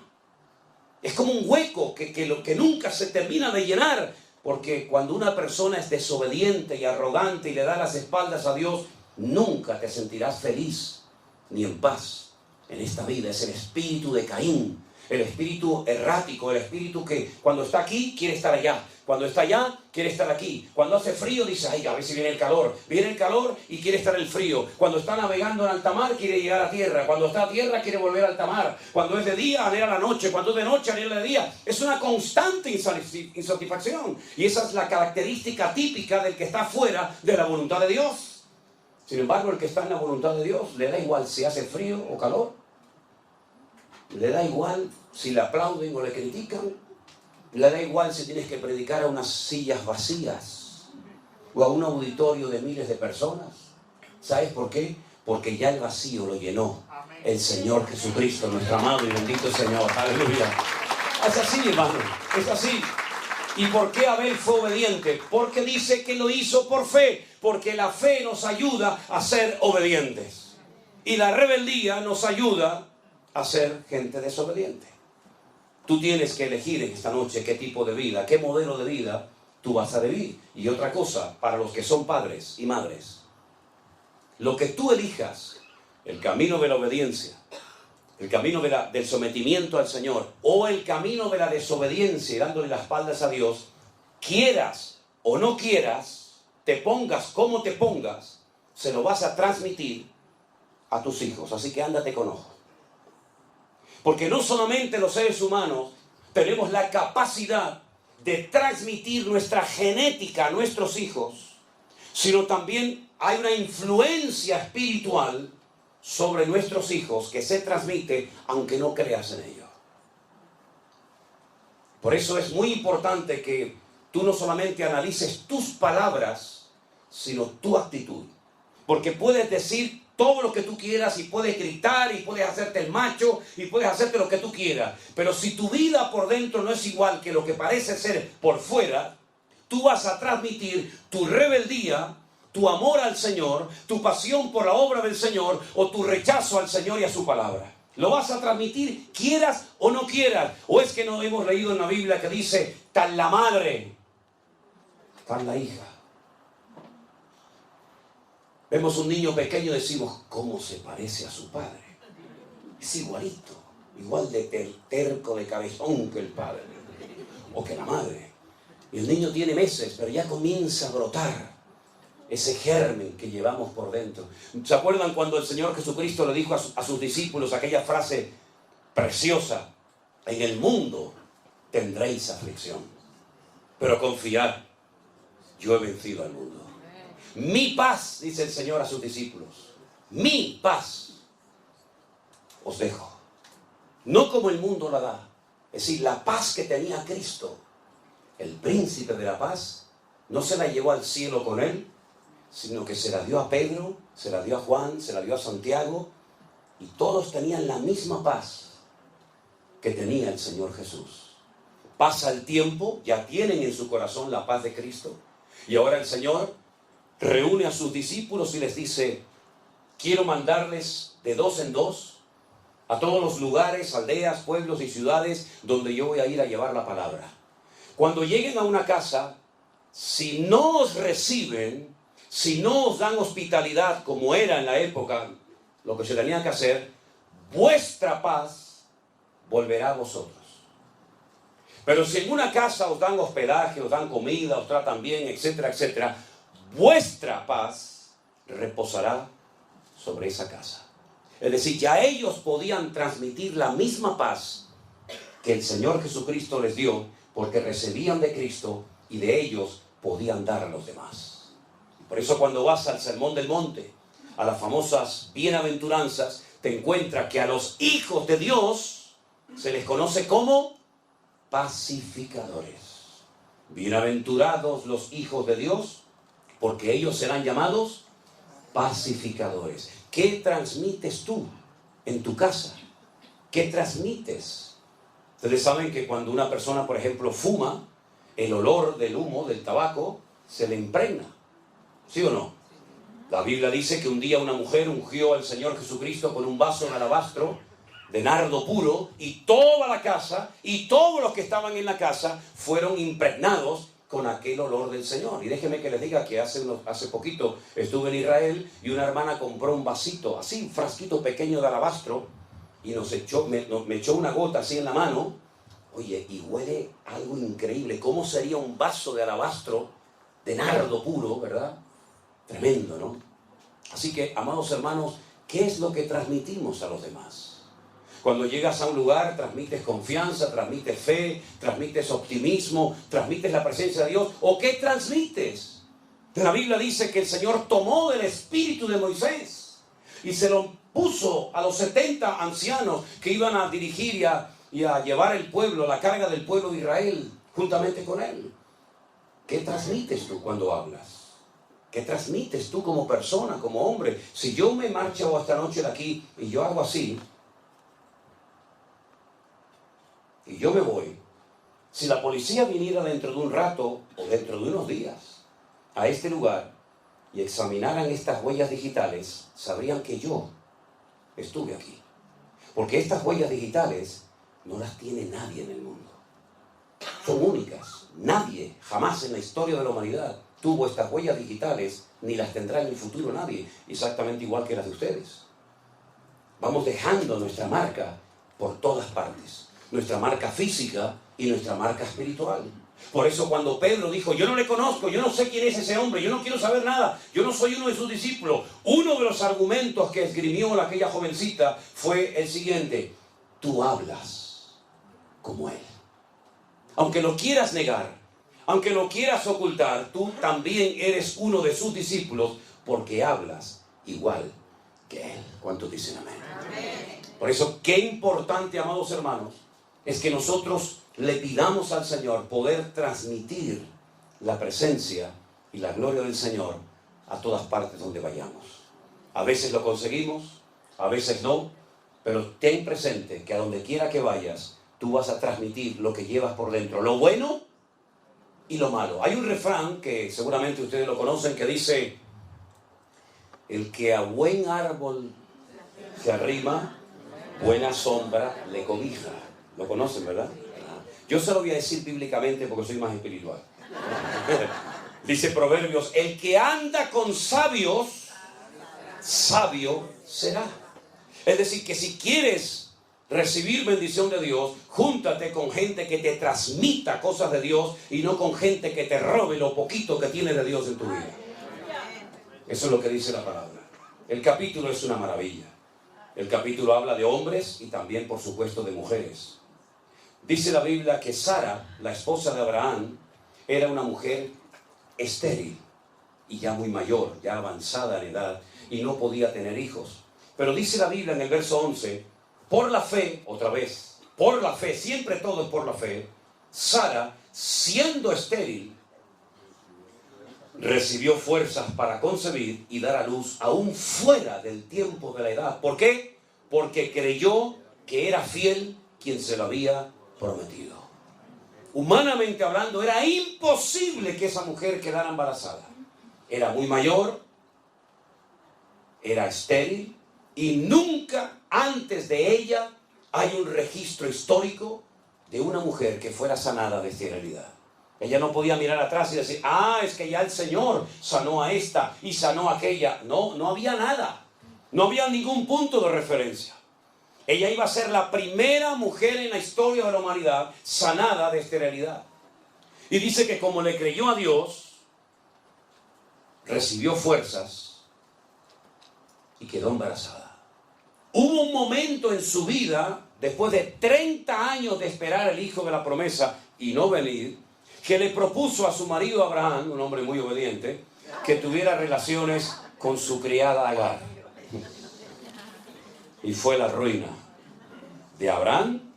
Es como un hueco que nunca se termina de llenar, porque cuando una persona es desobediente y arrogante y le da las espaldas a Dios, nunca te sentirás feliz ni en paz en esta vida. Es el espíritu de Caín, el espíritu errático, el espíritu que cuando está aquí quiere estar allá, cuando está allá quiere estar aquí, cuando hace frío dice, ay, a ver si viene el calor y quiere estar el frío, cuando está navegando en alta mar quiere llegar a tierra, cuando está a tierra quiere volver a alta mar, cuando es de día anhela la noche, cuando es de noche anhela de día. Es una constante insatisfacción, y esa es la característica típica del que está fuera de la voluntad de Dios. Sin embargo, el que está en la voluntad de Dios le da igual si hace frío o calor, le da igual si le aplauden o le critican, le da igual si tienes que predicar a unas sillas vacías o a un auditorio de miles de personas. ¿Sabes por qué? Porque ya el vacío lo llenó el Señor Jesucristo, nuestro amado y bendito Señor. Aleluya. Es así, hermano, es así. ¿Y por qué Abel fue obediente? Porque dice que lo hizo por fe, porque la fe nos ayuda a ser obedientes y la rebeldía nos ayuda a ser gente desobediente. Tú tienes que elegir en esta noche qué tipo de vida, qué modelo de vida tú vas a vivir. Y otra cosa, para los que son padres y madres, lo que tú elijas, el camino de la obediencia, el camino del sometimiento al Señor, o el camino de la desobediencia y dándole las espaldas a Dios, quieras o no quieras, te pongas como te pongas, se lo vas a transmitir a tus hijos. Así que ándate con ojo. Porque no solamente los seres humanos tenemos la capacidad de transmitir nuestra genética a nuestros hijos, sino también hay una influencia espiritual sobre nuestros hijos que se transmite aunque no creas en ello. Por eso es muy importante que tú no solamente analices tus palabras, sino tu actitud. Porque puedes decir todo lo que tú quieras y puedes gritar y puedes hacerte el macho y puedes hacerte lo que tú quieras. Pero si tu vida por dentro no es igual que lo que parece ser por fuera, tú vas a transmitir tu rebeldía, tu amor al Señor, tu pasión por la obra del Señor o tu rechazo al Señor y a su palabra. Lo vas a transmitir quieras o no quieras. O es que no hemos leído en la Biblia que dice, tal la madre, tal la hija. Vemos un niño pequeño y decimos, ¿cómo se parece a su padre? Es igualito, igual de terco, de cabezón que el padre o que la madre. Y el niño tiene meses, pero ya comienza a brotar ese germen que llevamos por dentro. ¿Se acuerdan cuando el Señor Jesucristo le dijo a sus discípulos aquella frase preciosa? En el mundo tendréis aflicción, pero confiad, yo he vencido al mundo. Mi paz, dice el Señor a sus discípulos, mi paz os dejo. No como el mundo la da. Es decir, la paz que tenía Cristo, el príncipe de la paz, no se la llevó al cielo con él, sino que se la dio a Pedro, se la dio a Juan, se la dio a Santiago, y todos tenían la misma paz que tenía el Señor Jesús. Pasa el tiempo, ya tienen en su corazón la paz de Cristo, y ahora el Señor reúne a sus discípulos y les dice, quiero mandarles de 2 en 2 a todos los lugares, aldeas, pueblos y ciudades donde yo voy a ir a llevar la palabra. Cuando lleguen a una casa, si no os reciben, si no os dan hospitalidad como era en la época, lo que se tenía que hacer, vuestra paz volverá a vosotros. Pero si en una casa os dan hospedaje, os dan comida, os tratan bien, etcétera, etcétera, vuestra paz reposará sobre esa casa. Es decir, ya ellos podían transmitir la misma paz que el Señor Jesucristo les dio, porque recibían de Cristo y de ellos podían dar a los demás. Por eso cuando vas al Sermón del Monte, a las famosas bienaventuranzas, te encuentras que a los hijos de Dios se les conoce como pacificadores. Bienaventurados los hijos de Dios, porque ellos serán llamados pacificadores. ¿Qué transmites tú en tu casa? ¿Qué transmites? Ustedes saben que cuando una persona, por ejemplo, fuma, el olor del humo, del tabaco, se le impregna. ¿Sí o no? La Biblia dice que un día una mujer ungió al Señor Jesucristo con un vaso de alabastro de nardo puro, y toda la casa y todos los que estaban en la casa fueron impregnados con aquel olor del Señor. Y déjenme que les diga que hace poquito estuve en Israel y una hermana compró un vasito, así, un frasquito pequeño de alabastro, y me echó una gota así en la mano. Oye, y huele algo increíble. ¿Cómo sería un vaso de alabastro de nardo puro, verdad? Tremendo, ¿no? Así que, amados hermanos, ¿qué es lo que transmitimos a los demás? Cuando llegas a un lugar, transmites confianza, transmites fe, transmites optimismo, transmites la presencia de Dios. ¿O qué transmites? La Biblia dice que el Señor tomó del espíritu de Moisés y se lo puso a los 70 ancianos que iban a dirigir y a llevar el pueblo, la carga del pueblo de Israel, juntamente con él. ¿Qué transmites tú cuando hablas? ¿Qué transmites tú como persona, como hombre? Si yo me marcho esta noche de aquí y yo hago así, y yo me voy, si la policía viniera dentro de un rato o dentro de unos días a este lugar y examinaran estas huellas digitales, sabrían que yo estuve aquí. Porque estas huellas digitales no las tiene nadie en el mundo. Son únicas. Nadie, jamás en la historia de la humanidad, tuvo estas huellas digitales, ni las tendrá en el futuro nadie, exactamente igual que las de ustedes. Vamos dejando nuestra marca por todas partes. Nuestra marca física y nuestra marca espiritual. Por eso cuando Pedro dijo, yo no le conozco, yo no sé quién es ese hombre, yo no quiero saber nada, yo no soy uno de sus discípulos, uno de los argumentos que esgrimió aquella jovencita fue el siguiente: tú hablas como él. Aunque lo quieras negar, aunque lo quieras ocultar, tú también eres uno de sus discípulos porque hablas igual que él. ¿Cuántos dicen amén? Amén. Por eso, qué importante, amados hermanos, es que nosotros le pidamos al Señor poder transmitir la presencia y la gloria del Señor a todas partes donde vayamos. A veces lo conseguimos, a veces no, pero ten presente que a donde quiera que vayas, tú vas a transmitir lo que llevas por dentro, lo bueno y lo malo. Hay un refrán que seguramente ustedes lo conocen que dice: el que a buen árbol se arrima, buena sombra le cobija. ¿Lo conocen, verdad? Yo se lo voy a decir bíblicamente porque soy más espiritual. Dice Proverbios: el que anda con sabios, sabio será. Es decir, que si quieres recibir bendición de Dios, júntate con gente que te transmita cosas de Dios y no con gente que te robe lo poquito que tiene de Dios en tu vida. Eso es lo que dice la palabra. El capítulo es una maravilla. El capítulo habla de hombres y también, por supuesto, de mujeres. Dice la Biblia que Sara, la esposa de Abraham, era una mujer estéril y ya muy mayor, ya avanzada en edad, y no podía tener hijos. Pero dice la Biblia en el verso 11, por la fe, otra vez, por la fe, siempre todo es por la fe, Sara, siendo estéril, recibió fuerzas para concebir y dar a luz aún fuera del tiempo de la edad. ¿Por qué? Porque creyó que era fiel quien se lo había prometido. Humanamente hablando, era imposible que esa mujer quedara embarazada. Era muy mayor, era estéril, y nunca antes de ella hay un registro histórico de una mujer que fuera sanada de esterilidad. Ella no podía mirar atrás y decir, es que ya el Señor sanó a esta y sanó a aquella. No, no había nada. No había ningún punto de referencia. Ella iba a ser la primera mujer en la historia de la humanidad sanada de esterilidad. Y dice que como le creyó a Dios, recibió fuerzas y quedó embarazada. Hubo un momento en su vida, después de 30 años de esperar el hijo de la promesa y no venir, que le propuso a su marido Abraham, un hombre muy obediente, que tuviera relaciones con su criada Agar. Y fue la ruina de Abraham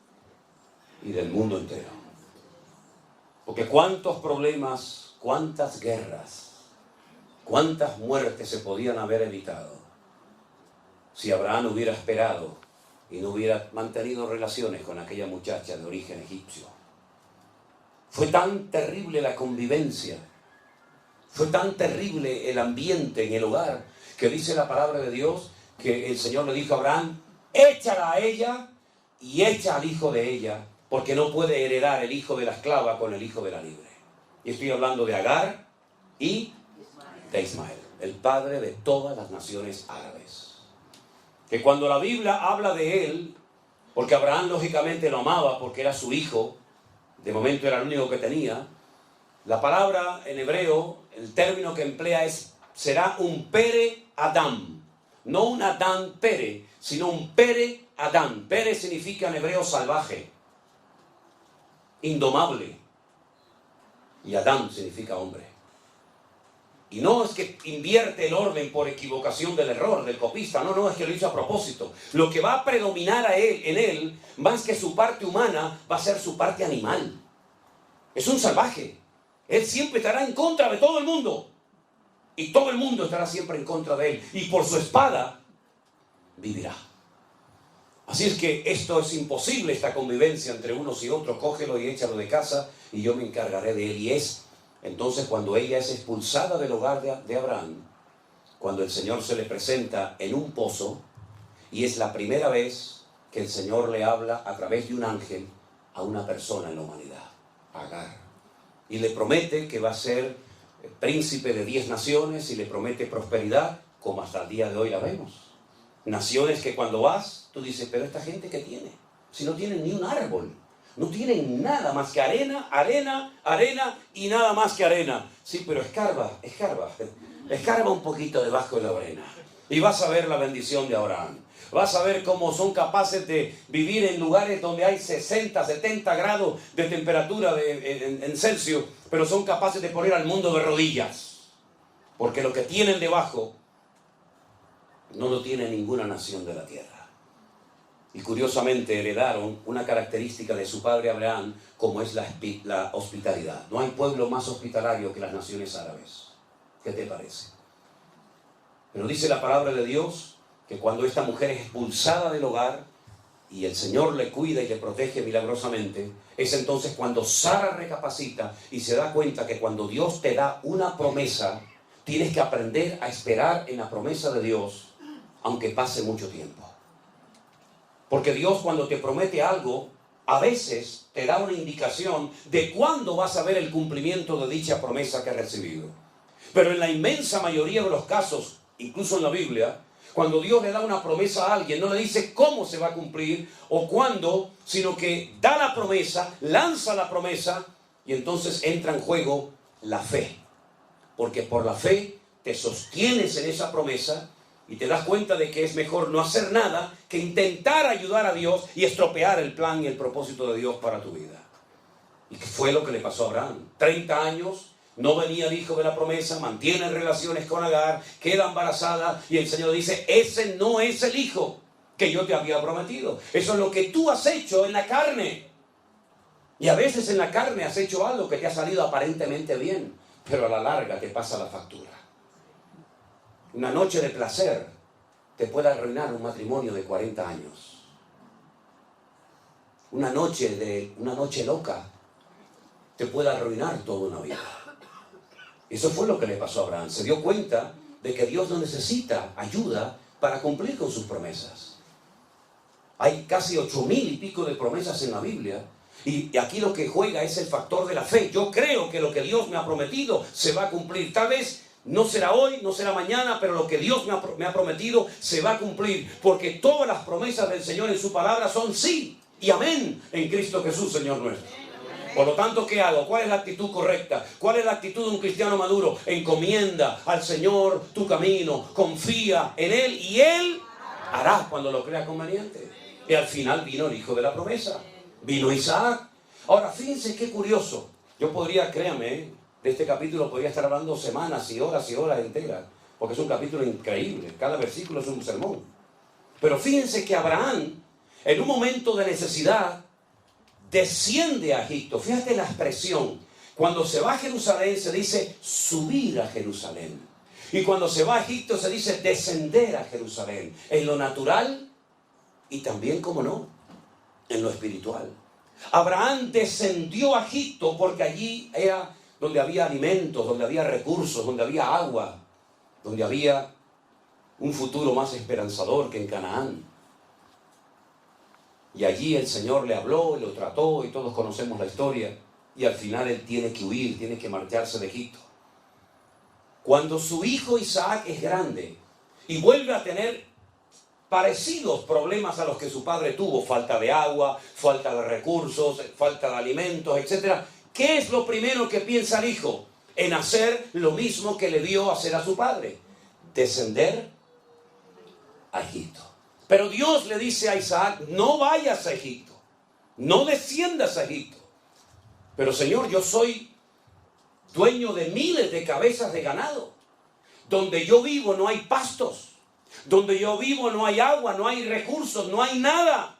y del mundo entero. Porque cuántos problemas, cuántas guerras, cuántas muertes se podían haber evitado si Abraham hubiera esperado y no hubiera mantenido relaciones con aquella muchacha de origen egipcio. Fue tan terrible la convivencia, fue tan terrible el ambiente en el hogar, que dice la palabra de Dios que el Señor le dijo a Abraham, échala a ella y echa al hijo de ella, porque no puede heredar el hijo de la esclava con el hijo de la libre. Y estoy hablando de Agar y de Ismael, el padre de todas las naciones árabes. Que cuando la Biblia habla de él, porque Abraham lógicamente lo amaba porque era su hijo, de momento era el único que tenía, la palabra en hebreo, el término que emplea será un pere Adam, no un Adán pere, sino un pere Adán. Pere significa en hebreo salvaje, indomable, y Adán significa hombre. Y no es que invierte el orden por equivocación del error, del copista, no, es que lo hizo a propósito. Lo que va a predominar en él, más que su parte humana, va a ser su parte animal. Es un salvaje. Él siempre estará en contra de todo el mundo. Y todo el mundo estará siempre en contra de él. Y por su espada vivirá. Así es que esto es imposible, esta convivencia entre unos y otros. Cógelo y échalo de casa y yo me encargaré de él. Y es entonces cuando ella es expulsada del hogar de Abraham, cuando el Señor se le presenta en un pozo, y es la primera vez que el Señor le habla a través de un ángel a una persona en la humanidad, Agar. Y le promete que va a ser príncipe de 10 naciones y le promete prosperidad, como hasta el día de hoy la vemos. Naciones que cuando vas, tú dices, pero esta gente ¿qué tiene? Si no tienen ni un árbol, no tienen nada más que arena, arena, arena y nada más que arena. Sí, pero escarba un poquito debajo de la arena y vas a ver la bendición de Abraham. Vas a ver cómo son capaces de vivir en lugares donde hay 60, 70 grados de temperatura en Celsius, pero son capaces de poner al mundo de rodillas. Porque lo que tienen debajo no lo tiene ninguna nación de la tierra. Y curiosamente heredaron una característica de su padre Abraham, como es la hospitalidad. No hay pueblo más hospitalario que las naciones árabes. ¿Qué te parece? Pero dice la palabra de Dios que cuando esta mujer es expulsada del hogar y el Señor le cuida y le protege milagrosamente, es entonces cuando Sara recapacita y se da cuenta que cuando Dios te da una promesa, tienes que aprender a esperar en la promesa de Dios, aunque pase mucho tiempo. Porque Dios, cuando te promete algo, a veces te da una indicación de cuándo vas a ver el cumplimiento de dicha promesa que has recibido. Pero en la inmensa mayoría de los casos, incluso en la Biblia, cuando Dios le da una promesa a alguien, no le dice cómo se va a cumplir o cuándo, sino que da la promesa, lanza la promesa y entonces entra en juego la fe. Porque por la fe te sostienes en esa promesa y te das cuenta de que es mejor no hacer nada que intentar ayudar a Dios y estropear el plan y el propósito de Dios para tu vida. Y que fue lo que le pasó a Abraham. 30 años, no venía el hijo de la promesa, mantiene relaciones con Agar, queda embarazada y el Señor dice, ese no es el hijo que yo te había prometido. Eso es lo que tú has hecho en la carne. Y a veces en la carne has hecho algo que te ha salido aparentemente bien, pero a la larga te pasa la factura. Una noche de placer te puede arruinar un matrimonio de 40 años. Una noche loca te puede arruinar toda una vida. Eso fue lo que le pasó a Abraham. Se dio cuenta de que Dios no necesita ayuda para cumplir con sus promesas. Hay casi 8,000 y pico de promesas en la Biblia. Y aquí lo que juega es el factor de la fe. Yo creo que lo que Dios me ha prometido se va a cumplir. Tal vez no será hoy, no será mañana, pero lo que Dios me ha prometido se va a cumplir. Porque todas las promesas del Señor en su palabra son sí y amén en Cristo Jesús, Señor nuestro. Por lo tanto, ¿qué hago? ¿Cuál es la actitud correcta? ¿Cuál es la actitud de un cristiano maduro? Encomienda al Señor tu camino, confía en Él y Él hará cuando lo crea conveniente. Y al final vino el hijo de la promesa, vino Isaac. Ahora, fíjense qué curioso. Yo podría, créanme, de este capítulo podría estar hablando semanas y horas enteras, porque es un capítulo increíble. Cada versículo es un sermón. Pero fíjense que Abraham, en un momento de necesidad, desciende a Egipto. Fíjate la expresión. Cuando se va a Jerusalén se dice subir a Jerusalén. Y cuando se va a Egipto se dice descender a Jerusalén. En lo natural y también, como no, en lo espiritual. Abraham descendió a Egipto porque allí era donde había alimentos, donde había recursos, donde había agua, donde había un futuro más esperanzador que en Canaán. Y allí el Señor le habló, lo trató y todos conocemos la historia. Y al final él tiene que huir, tiene que marcharse de Egipto. Cuando su hijo Isaac es grande y vuelve a tener parecidos problemas a los que su padre tuvo, falta de agua, falta de recursos, falta de alimentos, etc. ¿Qué es lo primero que piensa el hijo? En hacer lo mismo que le vio hacer a su padre. Descender a Egipto. Pero Dios le dice a Isaac, no vayas a Egipto, no desciendas a Egipto. Pero Señor, yo soy dueño de miles de cabezas de ganado. Donde yo vivo no hay pastos. Donde yo vivo no hay agua, no hay recursos, no hay nada.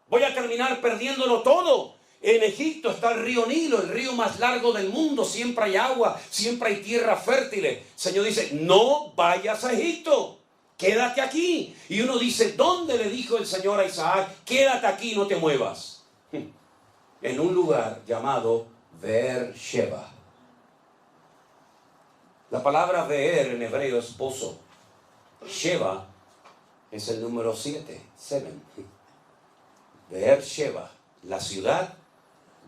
Voy a terminar perdiéndolo todo. En Egipto está el río Nilo, el río más largo del mundo. Siempre hay agua, siempre hay tierra fértil. Señor dice, no vayas a Egipto. Quédate aquí. Y uno dice, ¿dónde le dijo el Señor a Isaac? Quédate aquí, no te muevas. En un lugar llamado Beer-sheba. La palabra Beer en hebreo es pozo. Sheba es el número 7. Beer-sheba, la ciudad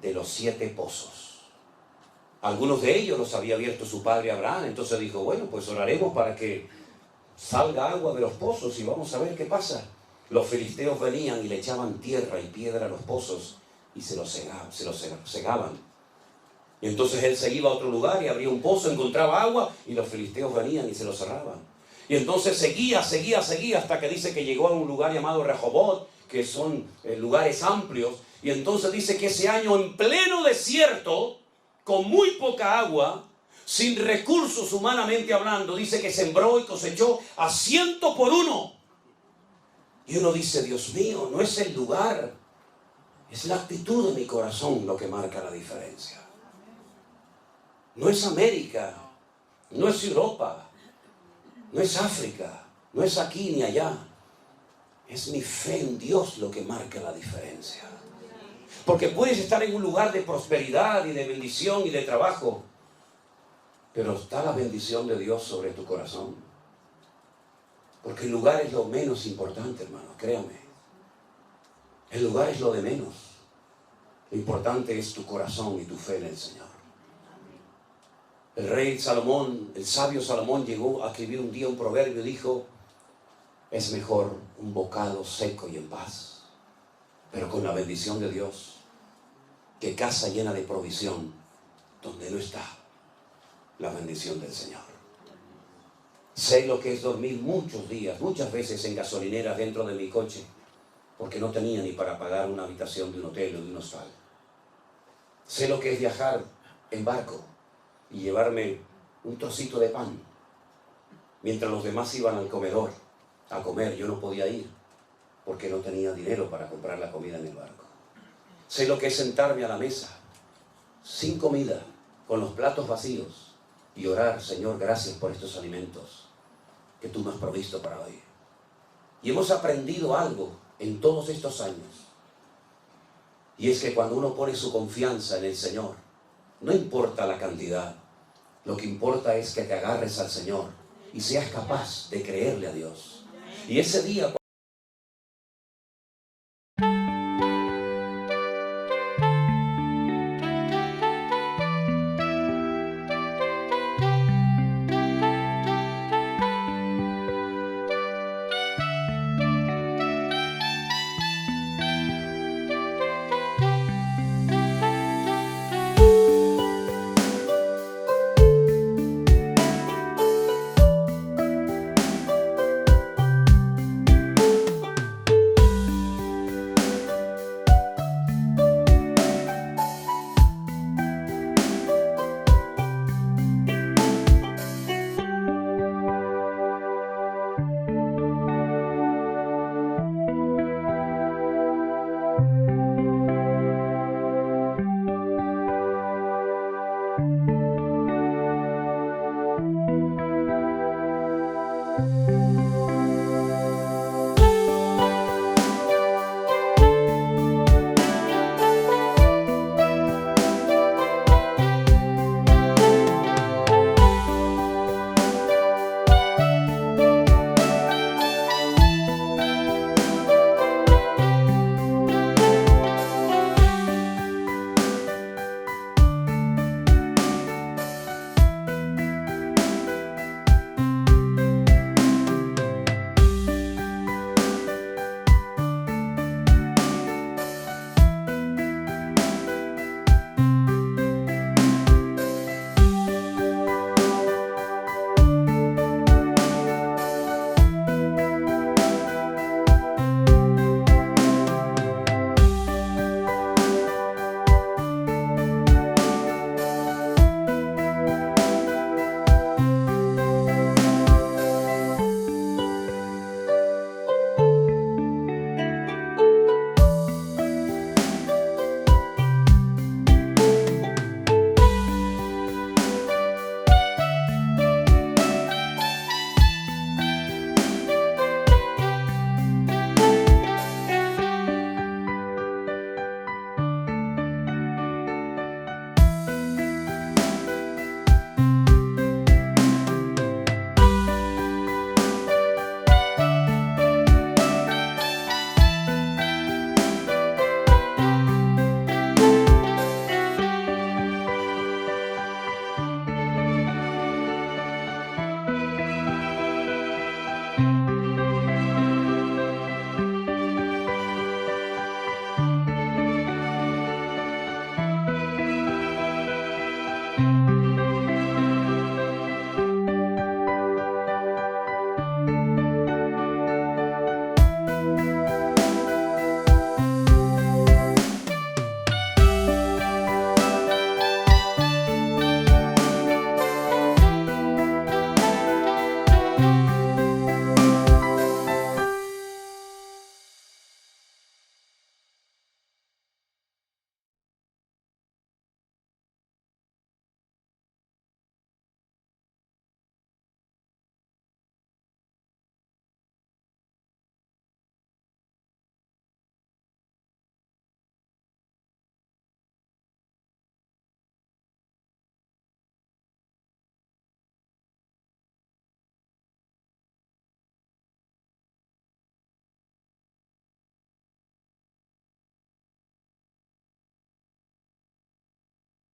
de los 7 pozos. Algunos de ellos los había abierto su padre Abraham. Entonces dijo, bueno, pues oraremos para que salga agua de los pozos y vamos a ver qué pasa. Los filisteos venían y le echaban tierra y piedra a los pozos y se los cegaban. Y entonces él se iba a otro lugar y abría un pozo, encontraba agua y los filisteos venían y se lo cerraban. Y entonces seguía hasta que dice que llegó a un lugar llamado Rehobot, que son lugares amplios. Y entonces dice que ese año en pleno desierto, con muy poca agua, sin recursos humanamente hablando, dice que sembró y cosechó a 100 por 1. Y uno dice, Dios mío, no es el lugar, es la actitud de mi corazón lo que marca la diferencia. No es América, no es Europa, no es África, no es aquí ni allá. Es mi fe en Dios lo que marca la diferencia. Porque puedes estar en un lugar de prosperidad y de bendición y de trabajo, pero está la bendición de Dios sobre tu corazón. Porque el lugar es lo menos importante, hermano, créame. El lugar es lo de menos. Lo importante es tu corazón y tu fe en el Señor. El rey Salomón, el sabio Salomón, llegó a escribir un día un proverbio y dijo, es mejor un bocado seco y en paz, pero con la bendición de Dios, que casa llena de provisión, donde no está la bendición del Señor. Sé lo que es dormir muchos días, muchas veces en gasolineras dentro de mi coche, porque no tenía ni para pagar una habitación de un hotel o de un hostal. Sé lo que es viajar en barco y llevarme un trocito de pan, mientras los demás iban al comedor a comer. Yo no podía ir, porque no tenía dinero para comprar la comida en el barco. Sé lo que es sentarme a la mesa, sin comida, con los platos vacíos, y orar, Señor, gracias por estos alimentos que tú me has provisto para hoy. Y hemos aprendido algo en todos estos años, y es que cuando uno pone su confianza en el Señor, no importa la cantidad, lo que importa es que te agarres al Señor y seas capaz de creerle a Dios. Y ese día Thank